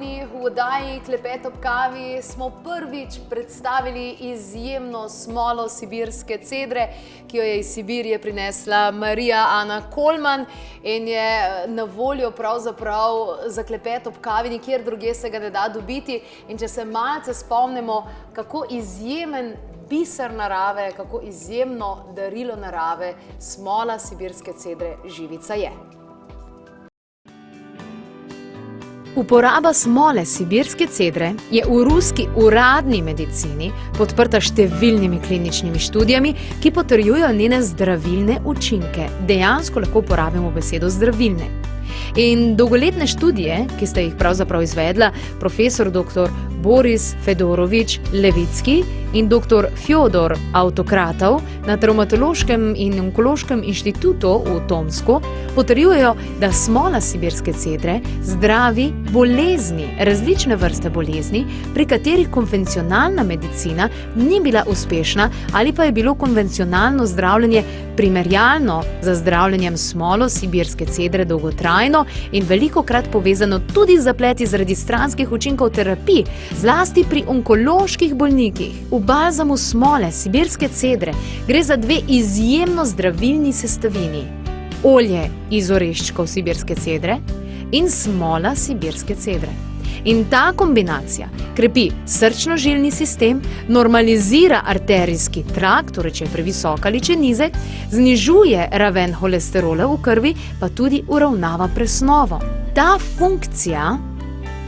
vabljeni v oddaji Klepet ob kavi. Smo prvič predstavili izjemno smolo sibirske cedre, ki jo je iz Sibirije prinesla Marija Ana Kolman in je na voljo pravzaprav za klepet ob kavi, nikjer drugje se ga ne da dobiti. In če se malce spomnimo, kako izjemen biser narave, kako izjemno darilo narave smola sibirske cedre živica je. Uporaba smole sibirske cedre je v ruski uradni medicini podprta številnimi kliničnimi študijami, ki potrjujejo njene zdravilne učinke. Dejansko lahko uporabimo besedo zdravilne. In dolgoletne študije, ki sta jih pravzaprav izvedla profesor dr. Boris Fedorovič Levicki in dr. Fjodor Avtokratov na Travmatološkem in onkološkem inštitutu v Tomsku, potrjujejo, da smola sibirske cedre zdravi bolezni, različne vrste bolezni, pri katerih konvencionalna medicina ni bila uspešna ali pa je bilo konvencionalno zdravljenje primerjalno za zdravljenjem smolo sibirske cedre dolgotrajno in velikokrat povezano tudi z zapleti zaradi stranskih učinkov terapij, zlasti pri onkoloških bolnikih. V balzamu smole sibirske cedre gre za dve izjemno zdravilni sestavini. Olje iz oreščkov sibirske cedre in smola sibirske cedre. In ta kombinacija krepi srčno-žilni sistem, normalizira arterijski trakt, torej če je previsok ali če nizek, znižuje raven holesterola v krvi, pa tudi uravnava presnovo. Ta funkcija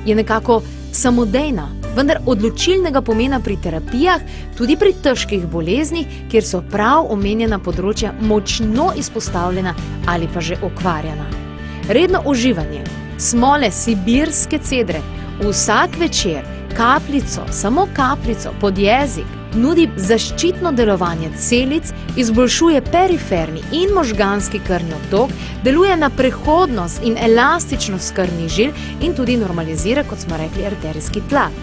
je nekako samodejna, vendar odločilnega pomena pri terapijah, tudi pri težkih boleznih, kjer so prav omenjena področja močno izpostavljena ali pa že okvarjena. Redno uživanje smole sibirske cedre vsak večer kapljico, samo kapljico pod jezik, nudi zaščitno delovanje celic, izboljšuje periferni in možganski krvni obtok, deluje na prehodnost in elastičnost krvnih žil in tudi normalizira, kot smo rekli, arterijski tlak.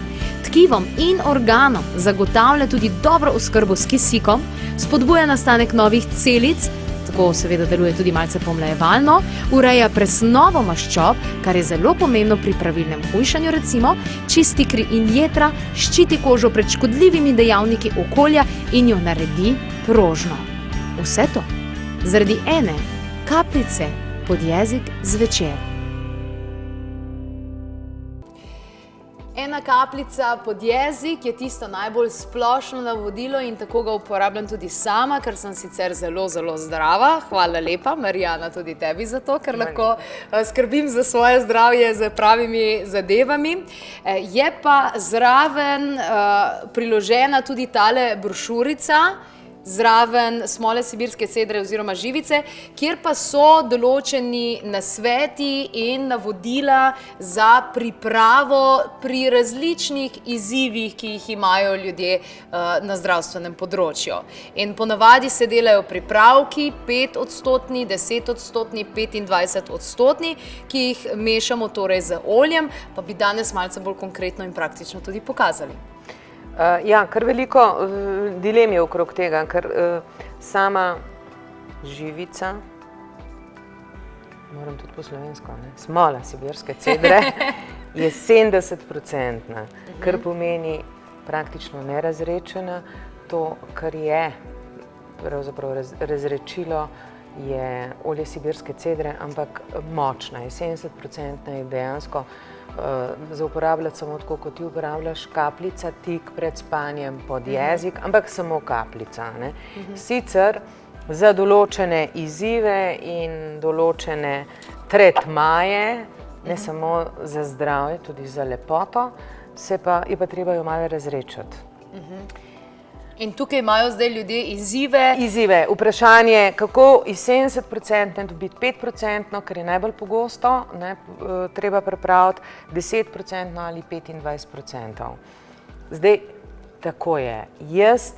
Tkivom in organom zagotavlja tudi dobro oskrbo s kisikom, spodbuja nastanek novih celic, tako seveda deluje tudi malce pomlajevalno, ureja presnovo maščob, kar je zelo pomembno pri pravilnem hujšanju recimo, čisti kri in jetra, ščiti kožo pred škodljivimi dejavniki okolja in jo naredi prožno. Vse to zaradi ene kapljice pod jezik zvečer. Ena kapljica pod jezik je tisto najbolj splošno navodilo in tako ga uporabljam tudi sama, ker sem sicer zelo zdrava. Hvala lepa, Marijana, tudi tebi za to, ker lahko skrbim za svoje zdravje z pravimi zadevami. Je pa zraven priložena tudi tale brošurica, zraven smole sibirske cedre oziroma živice, kjer pa so določeni nasveti in navodila za pripravo pri različnih izzivih, ki jih imajo ljudje na zdravstvenem področju. In ponavadi se delajo pripravki 5-odstotni, 10-odstotni, 25-odstotni, ki jih mešamo torej z oljem, pa bi danes malce bolj konkretno in praktično tudi pokazali. Ja, kar veliko dilem je okrog tega, ker sama živica, moram tudi po slovensko, smola sibirske cedre, je 70%, kar pomeni praktično nerazrečena. To, kar je pravzaprav razrečilo, je olje sibirske cedre, ampak močna je, 70% je dejansko za uporabljati samo tako, kot ti uporabljaš, kapljica tik pred spanjem pod jezik, ampak samo kapljica. Sicer za določene izzive in določene tretmaje, ne samo za zdravje, tudi za lepoto, je pa treba jo malo razrečati. In tukaj imajo zdaj ljudje izzive. Izzive. Vprašanje, kako iz 70% dobiti 5%, ker je najbolj pogosto, treba pripraviti 10% ali 25%. Zdaj, tako je. Jaz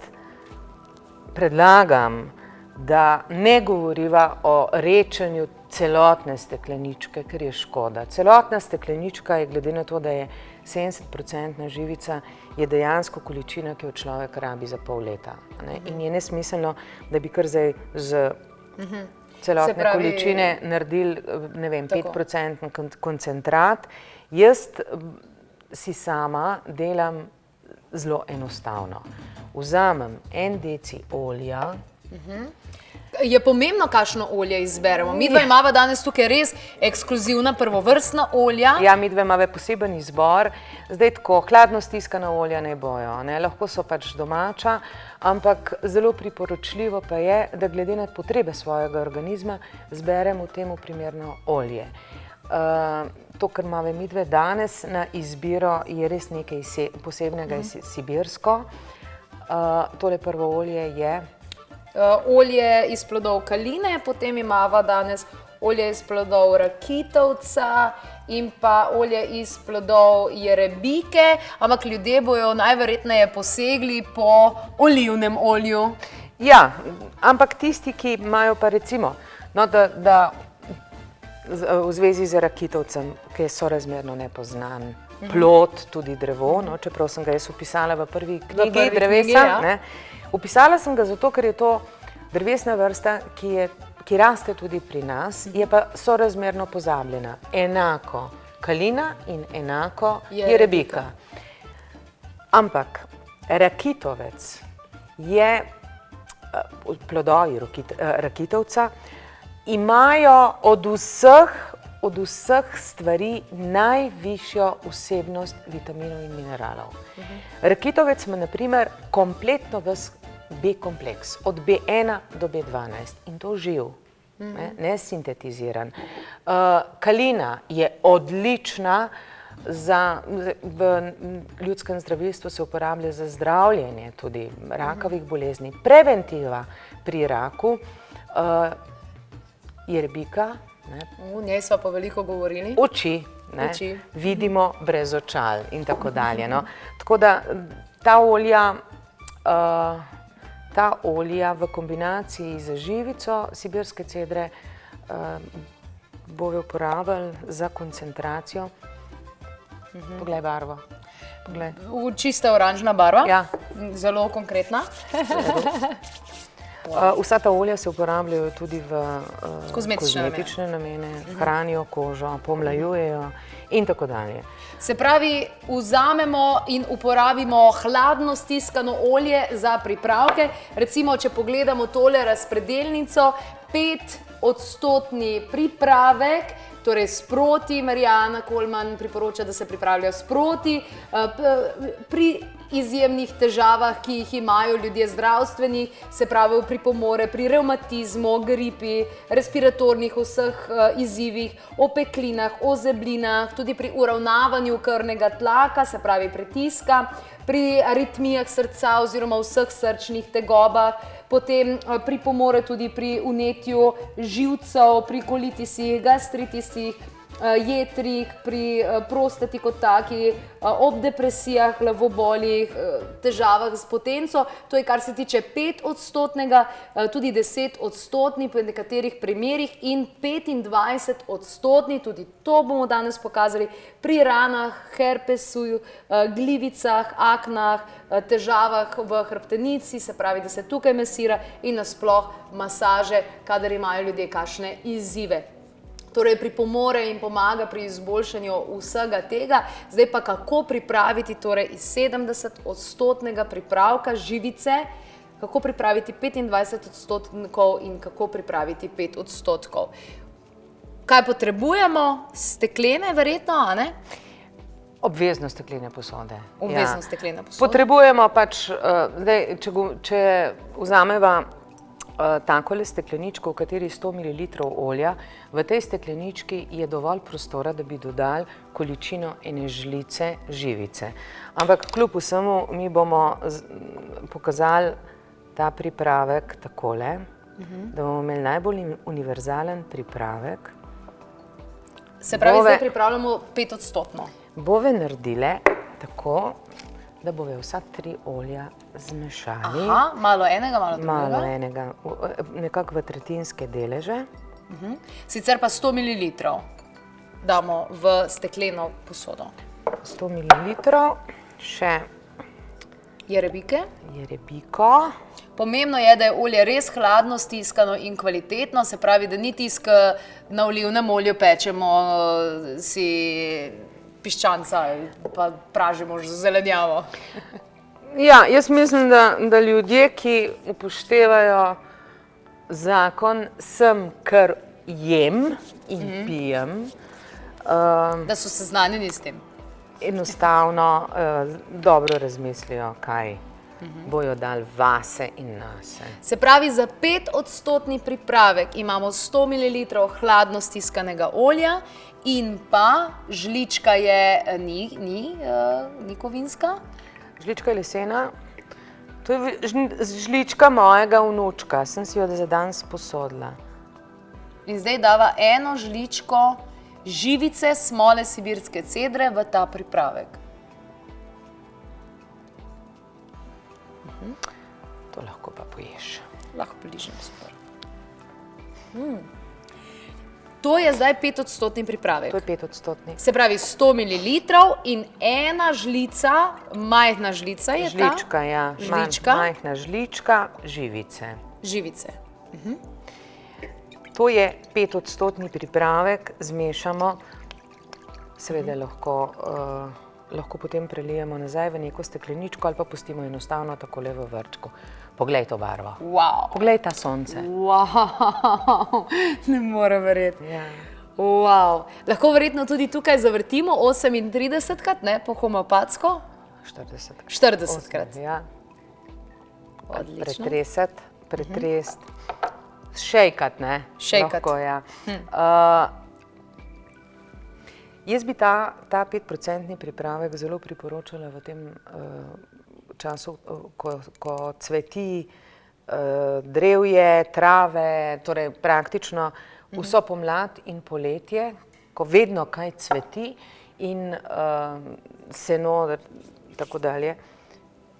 predlagam, da ne govoriva o rečenju celotne stekleničke, ker je škoda. Celotna steklenička je, glede na to, da je 70% živica, je dejansko količina, ki jo človek rabi za pol leta. In je nesmiselno, da bi kar zdaj z celotne količine naredili, ne vem, 5% koncentrat. Jaz si sama delam zelo enostavno. Vzamem 1 deci olja. Je pomembno, kakšno olje izberemo. Midva imava danes tukaj res ekskluzivna prvovrstna olja. Ja, midva imava poseben izbor. Zdaj tako, hladno stiskana olja ne bojo, ne? Lahko so pač domača, ampak zelo priporočljivo pa je, da glede na potrebe svojega organizma zberemo temu primerno olje. To, kar imava midve danes na izbiro, je res nekaj posebnega sibirsko. Tole prvo olje je olje iz plodov kaline, potem imava danes olje iz plodov rakitovca in pa olje iz plodov jerebike, ampak ljudje bojo najverjetneje posegli po olivnem olju. Ja, ampak tisti, ki imajo pa recimo, no, da v zvezi z rakitovcem, ki je sorazmerno nepoznan plod, tudi drevo, no, čeprav sem ga jaz opisala v prvi knjigi drevesa, ne. Opisala sem ga zato, ker je to drevesna vrsta, ki raste tudi pri nas, je pa sorazmerno pozabljena. Enako kalina in enako jerebika. Ampak rakitovec je, plodovi rakitovca imajo od vseh stvari najvišjo vsebnost vitaminov in mineralov. Rakitovec ima na primer kompletno ves B-kompleks, od B1 do B12 in to živ, ne sintetiziran. Kalina je odlična, v ljudskem zdravilstvu se uporablja za zdravljenje tudi rakavih bolezni, preventiva pri raku, jerebika, O njej sva pa veliko govorili. Oči, vidimo brez očal in tako dalje. Tako da ta olja v kombinaciji z živico sibirske cedre bojo uporabili za koncentracijo. Poglej barvo. Čista oranžna barva, ja. Zelo konkretna. Vsa ta olja se uporabljajo tudi v kozmetične namene, hranijo kožo, pomlajujejo in tako dalje. Se pravi, vzamemo in uporabimo hladno stiskano olje za pripravke. Recimo, če pogledamo tole razpredelnico, 5% pripravek, torej sproti, Marijana Kolman priporoča, da se pripravljajo sproti, pri izjemnih težavah, ki jih imajo ljudje zdravstvenih, se pravi pripomore pri revmatizmu, gripi, respiratornih vseh izzivih, opeklinah, ozeblinah, tudi pri uravnavanju krvnega tlaka, se pravi pritiska, pri aritmijah srca oziroma vseh srčnih tegobah, potem pripomore tudi pri vnetju živcev, pri kolitisih, gastritisih, jetrih, pri prostati kot taki, ob depresijah, glavobolih, težavah s potenco. To je kar se tiče 5%, tudi 10% pri nekaterih primerih in 25%, tudi to bomo danes pokazali, pri ranah, herpesu, glivicah, aknah, težavah v hrbtenici, se pravi, da se tukaj masira in nasploh masaže, kadar imajo ljudje kakšne izzive. Torej pripomore in pomaga pri izboljšanju vsega tega. Zdaj pa kako pripraviti torej iz 70% pripravka živice, kako pripraviti 25% in kako pripraviti 5%. Kaj potrebujemo? Steklene verjetno, a ne? Obvezno steklene posode. Obvezno steklene posode. Potrebujemo pač, če vzameva takole stekleničko, v kateri 100 ml olja, v tej steklenički je dovolj prostora, da bi dodali količino ene žlice živice. Ampak kljub vsemu mi bomo pokazali ta pripravek takole, da bomo imeli najbolj univerzalen pripravek. Se pravi, zdaj pripravljamo 5%. Bove naredile tako, da bove vsa 3 olja zmešali. Aha, malo enega, malo drugega. Malo enega, nekako v tretjinske deleže. Sicer pa 100 ml damo v stekleno posodo. 100 ml, še jerebiko. Pomembno je, da je olje res hladno stiskano in kvalitetno, se pravi, da ni tisk na olivnem olju pečemo si piščanca, pa pražimo že zelenjavo. Ja, jaz mislim, da ljudje, ki upoštevajo zakon, sem, kar jem in pijem, Da so seznanjeni s tem. enostavno dobro razmislijo, kaj bojo dali vase in nase. Se pravi, za 5% pripravek imamo 100 ml hladno stiskanega olja in pa žlička je, ni kovinska. Žlička je lesena. To je žlička mojega vnučka, sem si jo za danes posodila. In zdaj dava eno žličko živice smole sibirske cedre v ta pripravek. To lahko pa poješ. Lahko poližem super. To je zdaj 5% pripravek. To je 5%. Se pravi 100 ml in ena žlica, majhna žlica je ta. Žlička, ja. Žlička. Majhna žlička živice. Živice. To je 5% pripravek, zmešamo. Seveda lahko potem prelijemo nazaj v neko stekleničko ali pa pustimo enostavno takole v vrčku. Poglej to barvo. Wow. Poglej ta sonce. Wow. Ne morem verjeti. Ja. Wow. Lahko verjetno tudi tukaj zavrtimo 38krat, ne, po homeopatsko? 40. 40krat. Ja. Odlično. Pretrest. Šejkat, ne? Šejkat. Lahko, ja. Jaz bi ta 5% pripravek zelo priporočala v tem času, ko cveti drevje, trave, torej praktično vso pomlad in poletje, ko vedno kaj cveti in seno, tako dalje.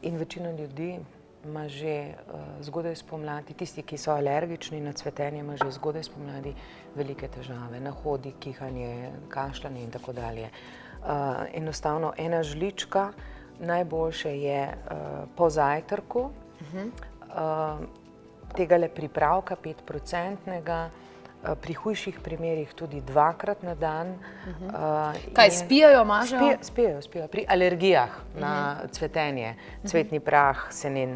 In večina ljudi ima že zgodaj spomladi, tisti, ki so alergični na cvetenje, ima že zgodaj spomladi velike težave, nahodi, kihanje, kašljanje in tako dalje. Enostavno ena žlička, najboljše je po zajtrku, tegale pripravka 5%, pri hujših primerih tudi 2krat na dan. Kaj, spijajo, mažejo? Spijajo. Pri alergijah na cvetenje, cvetni prah, senen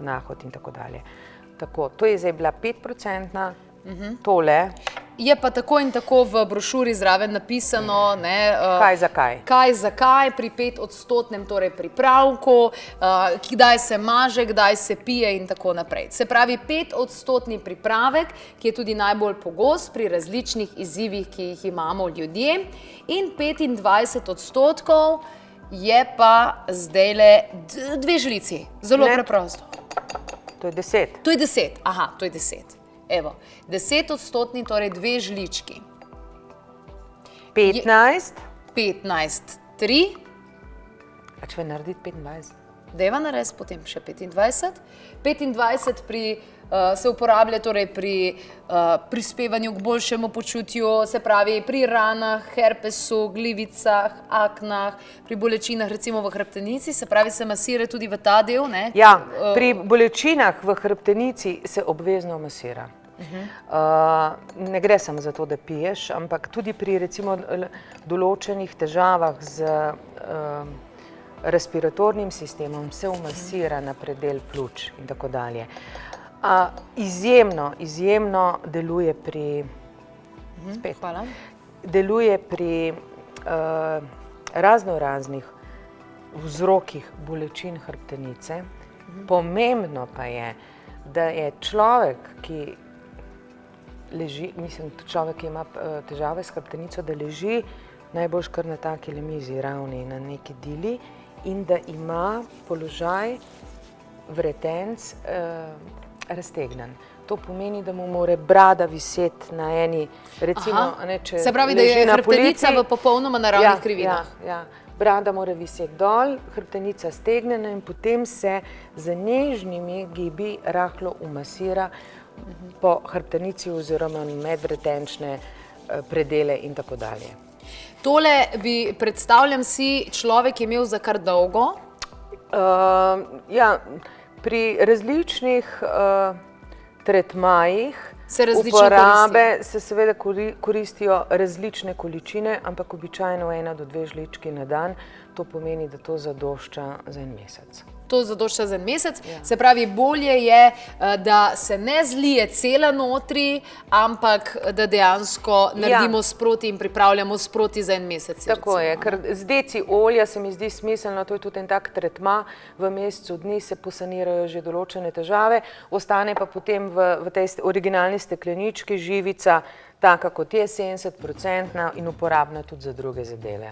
nahod in tako dalje. Tako, to je zdaj bila 5%, tole. Je pa tako in tako v brošuri zraven napisano, ne, Kaj zakaj? kaj zakaj pri 5% torej pripravku, kdaj se maže, kdaj se pije in tako naprej. Se pravi 5% pripravek, ki je tudi najbolj pogost pri različnih izzivih, ki jih imamo ljudje, in 25% je pa zdajle 2 žlici. Zelo preprosto. To je 10. To je 10. Aha, to je 10. Evo, 10%, torej 2 žlički. 15. 15, 3. A če narediti 25? Deva nares, potem še 25. 25 se uporablja torej pri prispevanju k boljšemu počutju, se pravi pri ranah, herpesu, glivicah, aknah, pri bolečinah recimo v hrbtenici, se pravi se masira tudi v ta del, ne? Ja, pri bolečinah v hrbtenici se obvezno masira. Ne gre samo za to, da piješ, ampak tudi pri recimo določenih težavah z respiratornim sistemom se umasira na predel pljuč in tako dalje. Izjemno deluje pri deluje pri raznoraznih vzrokih bolečin hrbtenice. Pomembno pa je, da je človek, ki leži, mislim, človek, ki ima težave s hrbtenico, da leži najboljš kar na taki mizi ravni, na neki dili, in da ima položaj vretenc raztegnen. To pomeni, da mu mora brada viseti na eni, recimo, če se pravi, da je hrbtenica v popolnoma naravnih krivinah. Ja, brada mora viseti dol, hrbtenica stegnena in potem se z nežnimi gibi rahlo umasira po hrbtenici oziroma medvretenčne predele in tako dalje. Tole bi, predstavljam si, človek je imel za kar dolgo? Ja, pri različnih tretmajih Se različno uporabe se seveda koristijo različne količine, ampak običajno 1 do 2 žlički na dan. To pomeni, da to zadošča za en mesec. To zadošča za en mesec. Se pravi, bolje je, da se ne zlije cela notri, ampak da dejansko naredimo sproti in pripravljamo sproti za en mesec. Tako je, ker z deci olja se mi zdi smiselno, to je tudi en tak tretma, v mesecu dni se posanirajo že določene težave, ostane pa potem v tej originalni steklenički živica, taka kot je, 70% in uporabna tudi za druge zadeve.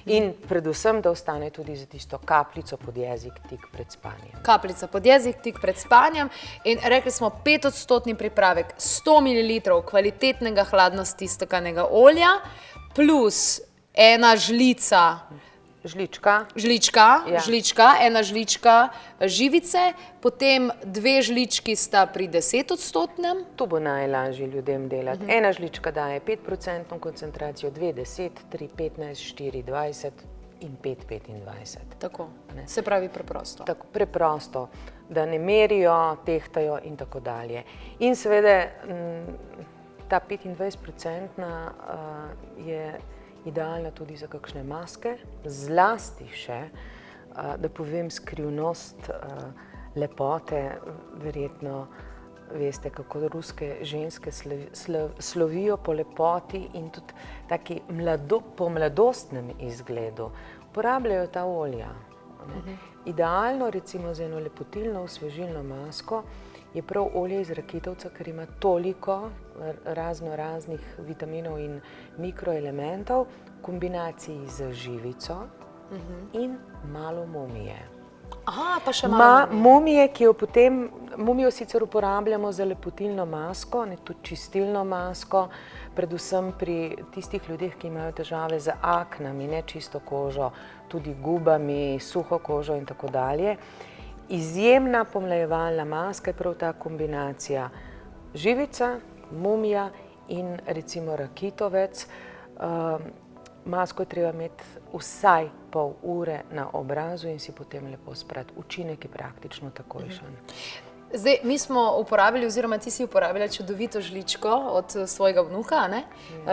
In predvsem, da ostane tudi za tisto kapljico pod jezik tik pred spanjem. Kapljica pod jezik tik pred spanjem in rekli smo 5% pripravek, 100 ml kvalitetnega hladno stiskanega olja plus 1 žlica Žlička. Žlička, 1 žlička živice, potem 2 žlički sta pri 10%. To bo najlažje ljudem delati. 1 žlička daje 5% koncentracijo, 2 10, 3 15, 4 20 in 5 25. Tako, se pravi preprosto. Tako preprosto, da ne merijo, tehtajo in tako dalje. In seveda ta 25% je idealna tudi za kakšne maske, zlasti še, da povem skrivnost lepote, verjetno veste, kako ruske ženske slovijo po lepoti in tudi taki po mladostnem izgledu. Uporabljajo ta olja. Idealno recimo za eno lepotilno osvežilno masko je prav olje iz rakitovca, ker ima toliko raznih vitaminov in mikroelementov v kombinaciji z živico in malo mumije. Aha, pa še malo mumije, ki jo potem, mumijo sicer uporabljamo za lepotilno masko, tudi čistilno masko, predvsem pri tistih ljudeh, ki imajo težave z aknami, nečisto kožo, tudi gubami, suho kožo in tako dalje. Izjemna pomlajevalna maska je prav ta kombinacija živica, mumija in recimo rakitovec. Masko je treba imeti vsaj pol ure na obrazu in si potem lepo sprati. Učinek je praktično takojšen. Zdaj, mi smo uporabili, oziroma ti si uporabila čudovito žličko od svojega vnuka,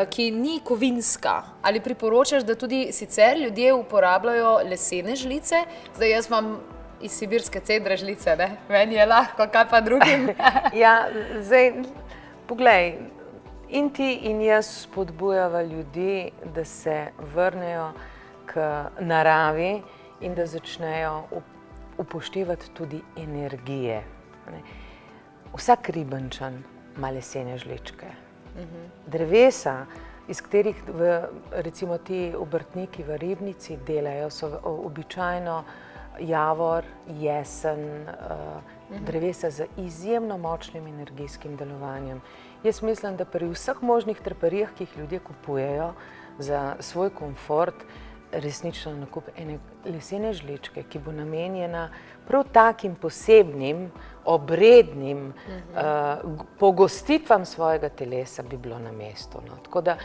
ki ni kovinska. Ali priporočaš, da tudi sicer ljudje uporabljajo lesene žlice? Zdaj, jaz imam iz sibirske cedre žlice, ne? Meni je lahko, kaj pa drugim? Ja, zdaj, poglej, in ti in jaz spodbujava ljudi, da se vrnejo k naravi in da začnejo upoštevati tudi energije. Vsak Ribenčan ima lesene žličke. Drevesa, iz katerih recimo ti obrtniki v ribnici delajo, so običajno javor, jesen, drevesa z izjemno močnim energijskim delovanjem. Jaz mislim, da pri vseh možnih traparijah, ki jih ljudje kupujejo za svoj komfort, resnično nakup ene lesene žličke, ki bo namenjena prav takim posebnim, obrednim pogostitvam svojega telesa bi bilo na mestu. Tako da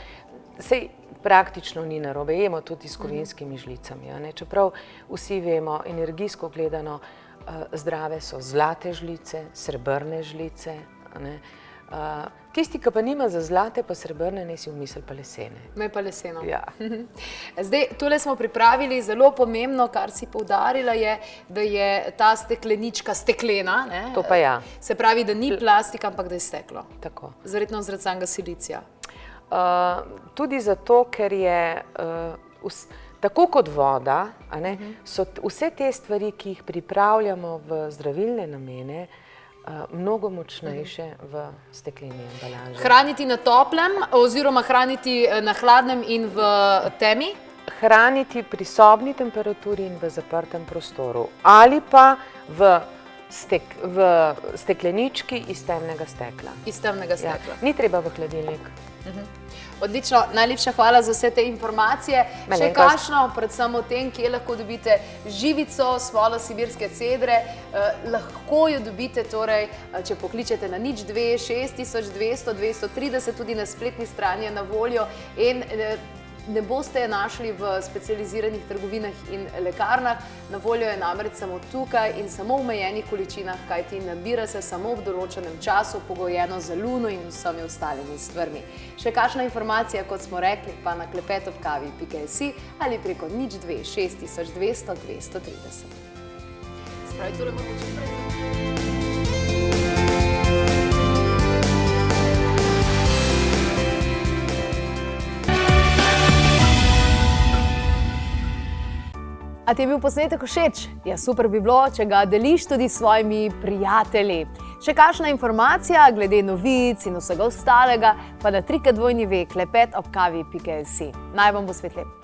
sej praktično ni narobe, jemo tudi s kovinskimi žlicami. Čeprav vsi vemo, energijsko gledano, zdrave so zlate žlice, srebrne žlice. Tisti, ki pa nima za zlate pa srebrne, ne si vmisel pa lesene. Me pa leseno. Ja. Zdaj, tole smo pripravili, zelo pomembno, kar si poudarila je, da je ta steklenička steklena. To pa ja. Se pravi, da ni plastik, ampak da je steklo. Tako. Verjetno zaradi samega silicija. Tudi zato, ker je tako kot voda, so vse te stvari, ki jih pripravljamo v zdravilne namene, mnogo močnejše v stekleni embalaži. Hraniti na toplem oziroma hraniti na hladnem in v temi? Hraniti pri sobni temperaturi in v zaprtem prostoru. Ali pa v steklenički iz temnega stekla. Iz temnega stekla. Ni treba v hladilnik. Odlično, najlepša hvala za vse te informacije. Še kakšno, predvsem o tem, kje lahko dobite živico, smolo sibirske cedre. Lahko jo dobite, torej, če pokličete na 02 6200 230, tudi na spletni strani je na voljo. In Ne boste je našli v specializiranih trgovinah in lekarnah, na voljo je namreč samo tukaj in samo v omejenih količinah, kajti nabira se samo v določenem času, pogojeno z luno in vsemi ostalimi stvarmi. Še kakšna informacija, kot smo rekli, pa na klepetobkavi.si ali preko 02 6200 230. Spravi, tole moramo čim prej. A ti je bil posnetek všeč? Ja, super bi bilo, če ga deliš tudi s svojimi prijatelji. Še kakšna informacija glede novic in vsega ostalega, pa na www.klepetobkavi.si. Naj vam bo svetlepo.